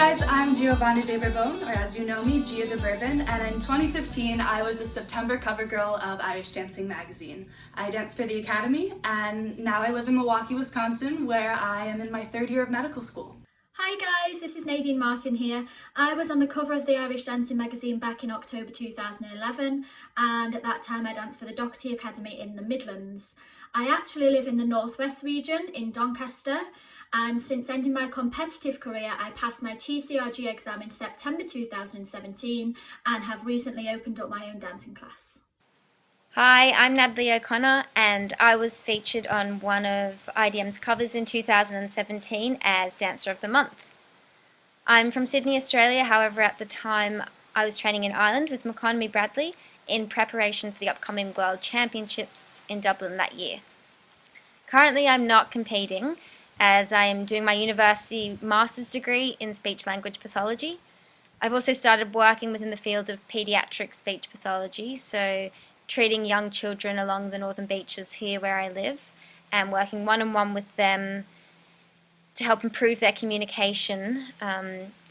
guys, I'm Giovanna DeBourbon, or as you know me, Gia DeBourbon, and in 2015 I was the September cover girl of Irish Dancing magazine. I danced for the Academy, and now I live in Milwaukee, Wisconsin, where I am in my third year of medical school. Hi guys, this is Nadine Martin here. I was on the cover of the Irish Dancing magazine back in October 2011, and at that time I danced for the Doherty Academy in the Midlands. I actually live in the Northwest region in Doncaster, and since ending my competitive career I passed my TCRG exam in September 2017 and have recently opened up my own dancing class. Hi, I'm Natalie O'Connor, and I was featured on one of IDM's covers in 2017 as Dancer of the Month. I'm from Sydney, Australia, however at the time I was training in Ireland with McConaughey Bradley in preparation for the upcoming World Championships in Dublin that year. Currently I'm not competing as I am doing my university master's degree in speech-language pathology. I've also started working within the field of paediatric speech pathology, so treating young children along the northern beaches here where I live and working one-on-one with them to help improve their communication,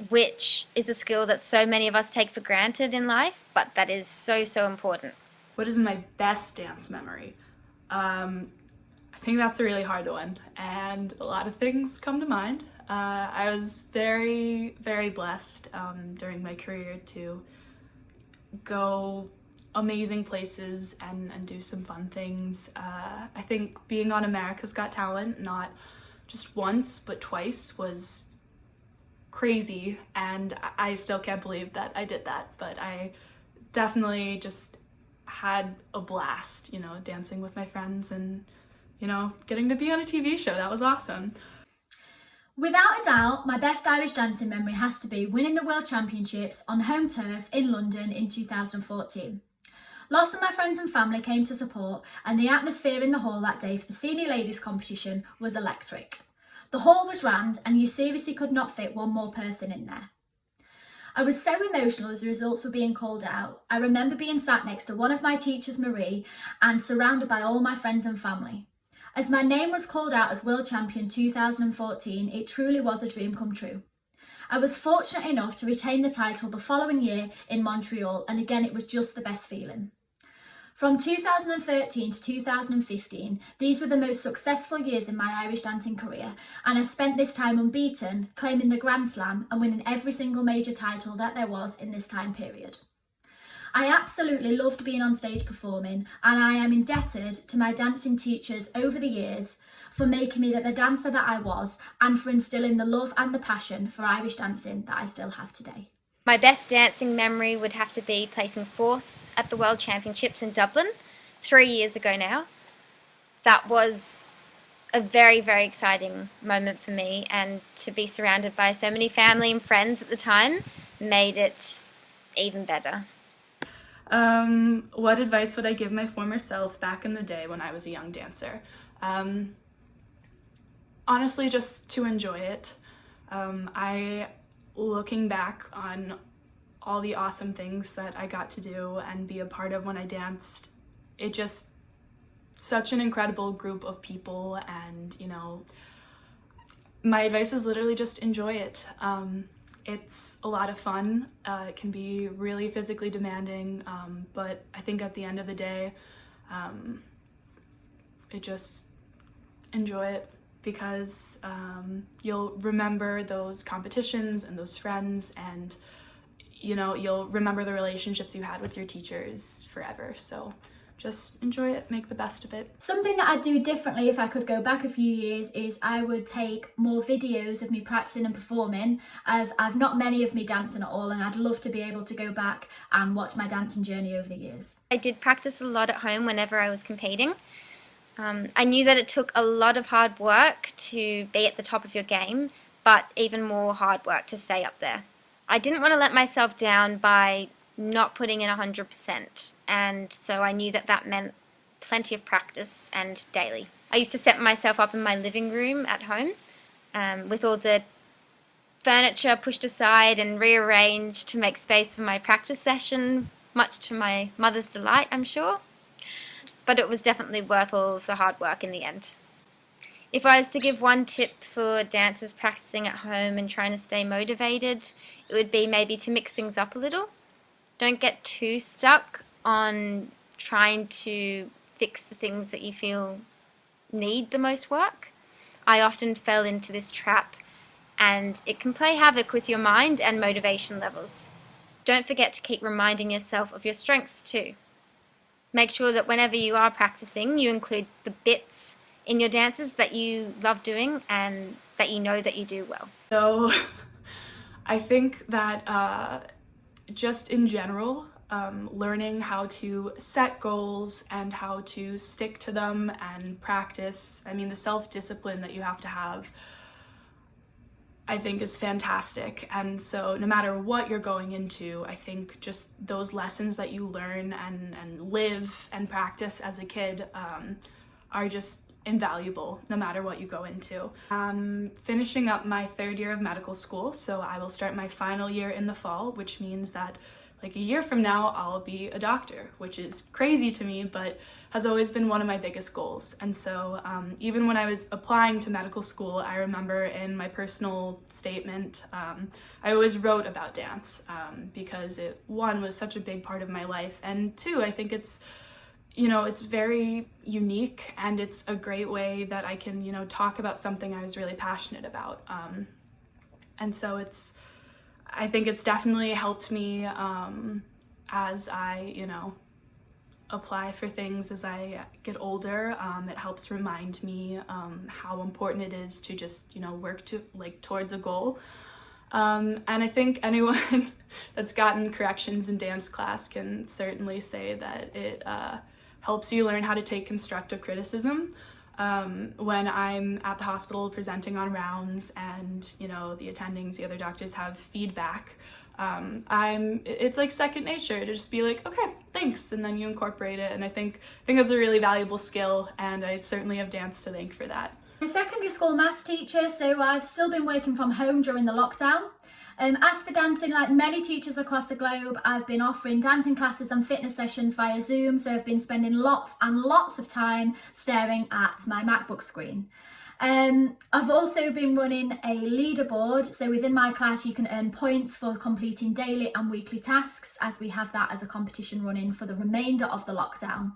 which is a skill that so many of us take for granted in life, but that is so, so important. What is my best dance memory? I think that's a really hard one, and a lot of things come to mind. I was very, very blessed during my career to go amazing places and do some fun things. I think being on America's Got Talent, not just once but twice, was crazy, and I still can't believe that I did that, but I definitely just had a blast, dancing with my friends and getting to be on a TV show. That was awesome. Without a doubt, my best Irish dancing memory has to be winning the World Championships on home turf in London in 2014. Lots of my friends and family came to support, and the atmosphere in the hall that day for the senior ladies competition was electric. The hall was rammed and you seriously could not fit one more person in there. I was so emotional as the results were being called out. I remember being sat next to one of my teachers, Marie, and surrounded by all my friends and family. As my name was called out as World Champion 2014, it truly was a dream come true. I was fortunate enough to retain the title the following year in Montreal, and again it was just the best feeling. From 2013 to 2015, these were the most successful years in my Irish dancing career, and I spent this time unbeaten, claiming the Grand Slam and winning every single major title that there was in this time period. I absolutely loved being on stage performing, and I am indebted to my dancing teachers over the years for making me the dancer that I was and for instilling the love and the passion for Irish dancing that I still have today. My best dancing memory would have to be placing 4th at the World Championships in Dublin 3 years ago now. That was a very, very exciting moment for me, and to be surrounded by so many family and friends at the time made it even better. What advice would I give my former self back in the day when I was a young dancer? Honestly, just to enjoy it. Looking back on all the awesome things that I got to do and be a part of when I danced, it just such an incredible group of people, and my advice is literally just enjoy it. It's a lot of fun. It can be really physically demanding, but I think at the end of the day, just enjoy it, because you'll remember those competitions and those friends, and you'll remember the relationships you had with your teachers forever. So just enjoy it, make the best of it. Something that I'd do differently if I could go back a few years is I would take more videos of me practicing and performing, as I've not many of me dancing at all, and I'd love to be able to go back and watch my dancing journey over the years. I did practice a lot at home whenever I was competing. I knew that it took a lot of hard work to be at the top of your game, but even more hard work to stay up there. I didn't want to let myself down by not putting in 100%, and so I knew that that meant plenty of practice and daily. I used to set myself up in my living room at home with all the furniture pushed aside and rearranged to make space for my practice session, much to my mother's delight, I'm sure. But it was definitely worth all of the hard work in the end. If I was to give one tip for dancers practicing at home and trying to stay motivated, it would be maybe to mix things up a little. Don't get too stuck on trying to fix the things that you feel need the most work. I often fell into this trap, and it can play havoc with your mind and motivation levels. Don't forget to keep reminding yourself of your strengths too. Make sure that whenever you are practicing, you include the bits in your dances that you love doing and that you know that you do well. So I think that just in general, learning how to set goals and how to stick to them and practice, I mean, the self-discipline that you have to have, I think is fantastic. And so no matter what you're going into, I think just those lessons that you learn and live and practice as a kid are just invaluable no matter what you go into. I'm finishing up my 3rd year of medical school, so I will start my final year in the fall, which means that like a year from now I'll be a doctor, which is crazy to me, but has always been one of my biggest goals. And so even when I was applying to medical school, I remember in my personal statement, I always wrote about dance because it, one, was such a big part of my life, and two, I think it's, you know, it's very unique and it's a great way that I can, you know, talk about something I was really passionate about. And so I think it's definitely helped me as I, you know, apply for things as I get older. It helps remind me how important it is to just, you know, work towards a goal. And I think anyone that's gotten corrections in dance class can certainly say that it helps you learn how to take constructive criticism. When I'm at the hospital presenting on rounds and, you know, the attendings, the other doctors have feedback, it's like second nature to just be like, okay, thanks, and then you incorporate it. And I think that's a really valuable skill, and I certainly have dance to thank for that. I'm a secondary school maths teacher, so I've still been working from home during the lockdown. As for dancing, like many teachers across the globe, I've been offering dancing classes and fitness sessions via Zoom, so I've been spending lots and lots of time staring at my MacBook screen. I've also been running a leaderboard, so within my class you can earn points for completing daily and weekly tasks, as we have that as a competition running for the remainder of the lockdown.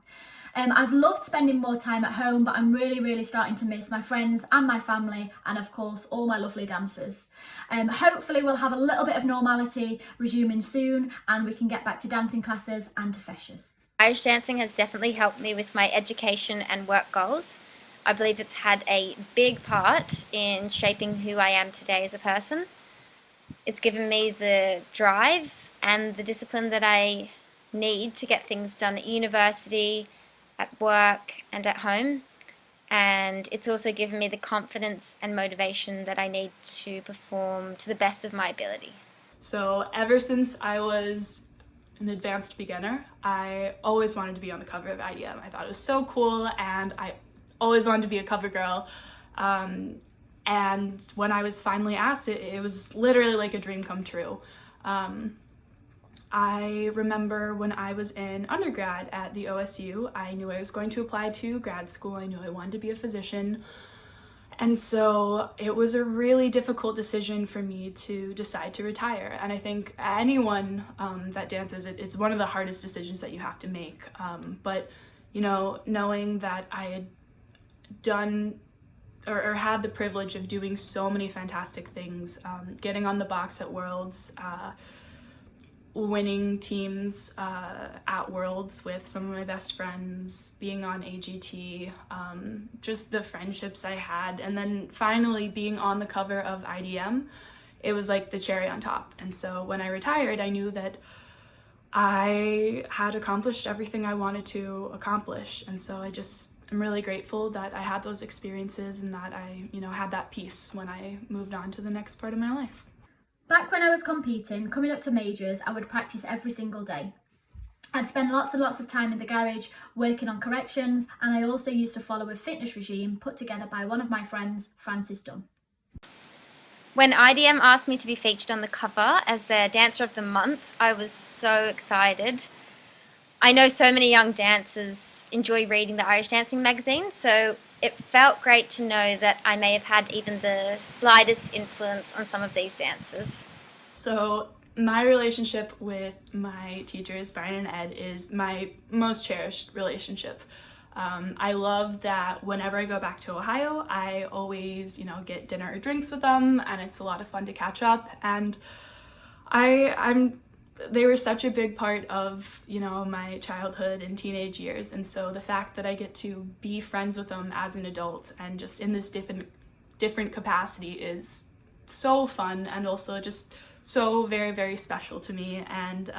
I've loved spending more time at home, but I'm really starting to miss my friends and my family, and of course all my lovely dancers. Hopefully we'll have a little bit of normality resuming soon, and we can get back to dancing classes and to feshes. Irish dancing has definitely helped me with my education and work goals. I believe it's had a big part in shaping who I am today as a person. It's given me the drive and the discipline that I need to get things done at university, at work and at home, and it's also given me the confidence and motivation that I need to perform to the best of my ability. So ever since I was an advanced beginner, I always wanted to be on the cover of IDM. I thought it was so cool, and I always wanted to be a cover girl. And when I was finally asked, it was literally like a dream come true. I remember when I was in undergrad at the OSU, I knew I was going to apply to grad school. I knew I wanted to be a physician. And so it was a really difficult decision for me to decide to retire. And I think anyone that dances, it's one of the hardest decisions that you have to make. But, you know, knowing that I had done or had the privilege of doing so many fantastic things, getting on the box at Worlds, winning teams at Worlds with some of my best friends, being on AGT, just the friendships I had, and then finally being on the cover of IDM, it was like the cherry on top. And so when I retired, I knew that I had accomplished everything I wanted to accomplish. And so I'm really grateful that I had those experiences and that I, you know, had that peace when I moved on to the next part of my life. Back when I was competing, coming up to majors, I would practice every single day. I'd spend lots and lots of time in the garage working on corrections, and I also used to follow a fitness regime put together by one of my friends, Francis Dunn. When IDM asked me to be featured on the cover as their Dancer of the Month, I was so excited. I know so many young dancers enjoy reading the Irish Dancing magazine, so it felt great to know that I may have had even the slightest influence on some of these dances. So my relationship with my teachers, Brian and Ed, is my most cherished relationship. I love that whenever I go back to Ohio, I always, get dinner or drinks with them, and it's a lot of fun to catch up. And they were such a big part of, my childhood and teenage years. And so the fact that I get to be friends with them as an adult and just in this different capacity is so fun, and also just so very, very special to me. And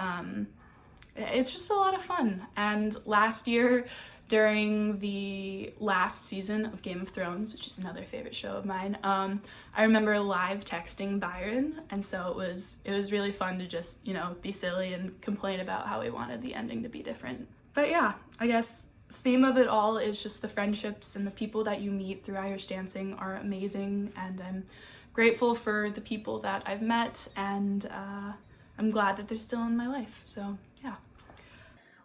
it's just a lot of fun. And last year, during the last season of Game of Thrones, which is another favorite show of mine, I remember live texting Byron, and so it was really fun to just, be silly and complain about how we wanted the ending to be different. But yeah, I guess the theme of it all is just the friendships and the people that you meet through Irish dancing are amazing, and I'm grateful for the people that I've met, and I'm glad that they're still in my life, so yeah.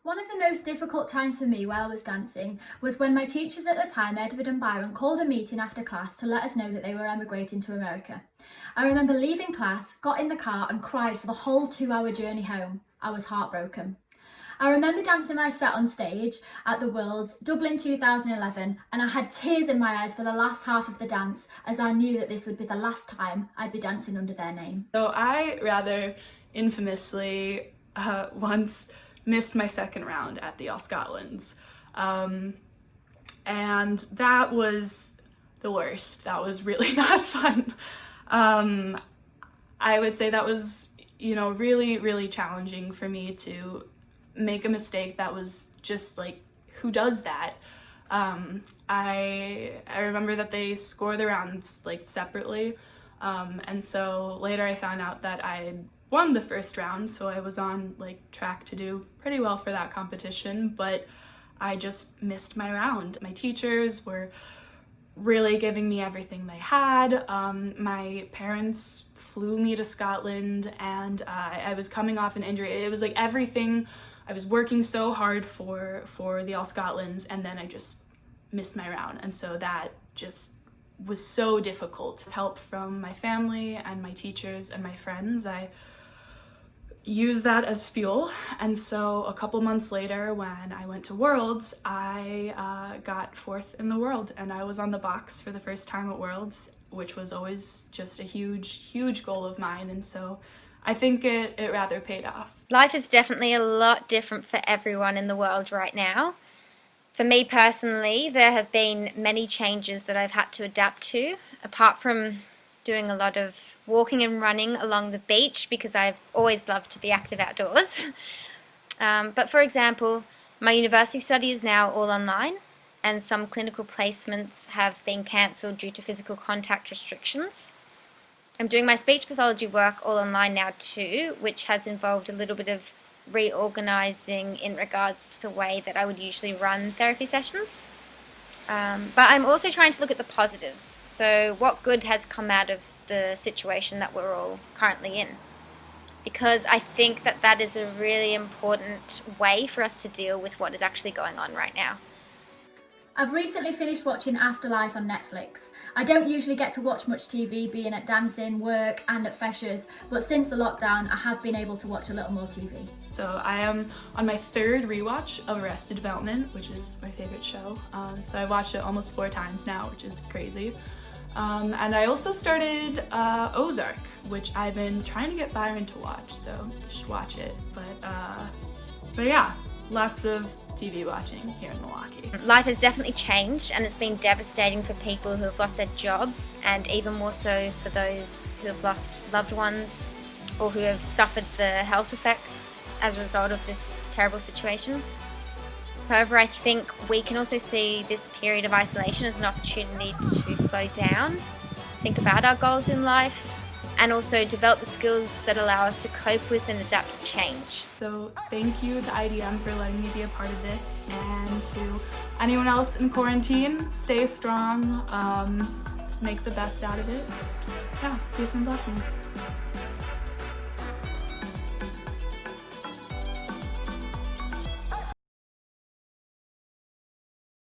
One of the most difficult times for me while I was dancing was when my teachers at the time, Edward and Byron, called a meeting after class to let us know that they were emigrating to America. I remember leaving class, got in the car and cried for the whole 2-hour journey home. I was heartbroken. I remember dancing my set on stage at the Worlds, Dublin 2011, and I had tears in my eyes for the last half of the dance, as I knew that this would be the last time I'd be dancing under their name. So I rather infamously once missed my second round at the All Scotlands. And that was the worst. That was really not fun. I would say that was, really, really challenging for me to make a mistake that was just like, who does that? I remember that they score the rounds like separately. And so later I found out that I won the first round, so I was on track to do pretty well for that competition, but I just missed my round. My teachers were really giving me everything they had. My parents flew me to Scotland, and I was coming off an injury. It was like everything. I was working so hard for the All Scotlands, and then I just missed my round, and so that just was so difficult. Help from my family and my teachers and my friends, I use that as fuel. And so a couple months later, when I went to Worlds, I got 4th in the world, and I was on the box for the first time at Worlds, which was always just a huge goal of mine. And so I think it rather paid off. Life is definitely a lot different for everyone in the world right now. For me personally, there have been many changes that I've had to adapt to, apart from doing a lot of walking and running along the beach, because I've always loved to be active outdoors. But for example, my university study is now all online, and some clinical placements have been cancelled due to physical contact restrictions. I'm doing my speech pathology work all online now too, which has involved a little bit of reorganising in regards to the way that I would usually run therapy sessions. But I'm also trying to look at the positives. So what good has come out of the situation that we're all currently in? Because I think that is a really important way for us to deal with what is actually going on right now. I've recently finished watching Afterlife on Netflix. I don't usually get to watch much TV, being at dancing, work and at Feshers, but since the lockdown I have been able to watch a little more TV. So I am on my 3rd rewatch of Arrested Development, which is my favorite show. So I watched it almost 4 times now, which is crazy. And I also started Ozark, which I've been trying to get Byron to watch, so you should watch it. But yeah, lots of TV watching here in Milwaukee. Life has definitely changed, and it's been devastating for people who have lost their jobs, and even more so for those who have lost loved ones or who have suffered the health effects as a result of this terrible situation. However, I think we can also see this period of isolation as an opportunity to slow down, think about our goals in life, and also develop the skills that allow us to cope with and adapt to change. So thank you to IDM for letting me be a part of this, and to anyone else in quarantine, stay strong, make the best out of it. Yeah, peace and blessings.